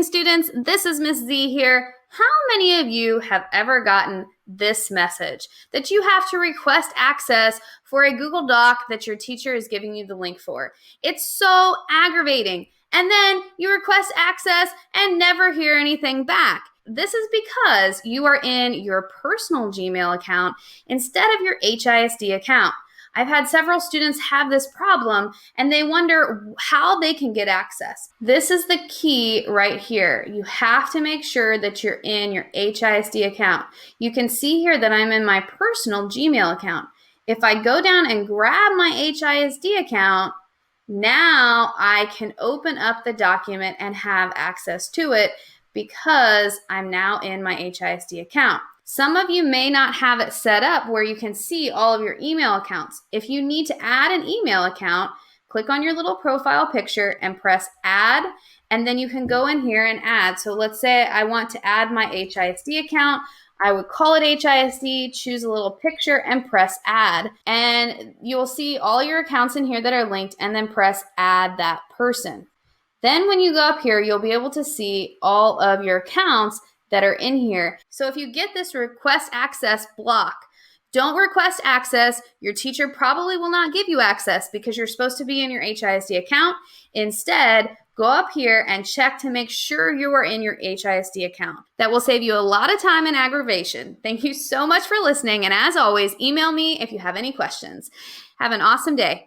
students. This is Miss Z here. How many of you have ever gotten this message that you have to request access for a Google Doc that your teacher is giving you the link for? It's so aggravating. And then you request access and never hear anything back. This is because you are in your personal Gmail account instead of your HISD account. I've had several students have this problem and they wonder how they can get access. This is the key right here. You have to make sure that you're in your HISD account. You can see here that I'm in my personal Gmail account. If I go down and grab my HISD account, now I can open up the document and have access to it because I'm now in my HISD account. Some of you may not have it set up where you can see all of your email accounts. If you need to add an email account, click on your little profile picture and press add, and then you can go in here and add. So let's say I want to add my HISD account. I would call it HISD, choose a little picture, and press add. And you'll see all your accounts in here that are linked, and then press add that person. Then when you go up here, you'll be able to see all of your accounts that are in here. So if you get this request access block, don't request access. Your teacher probably will not give you access because you're supposed to be in your HISD account. Instead, go up here and check to make sure you are in your HISD account. That will save you a lot of time and aggravation. Thank you so much for listening. And as always, email me if you have any questions. Have an awesome day.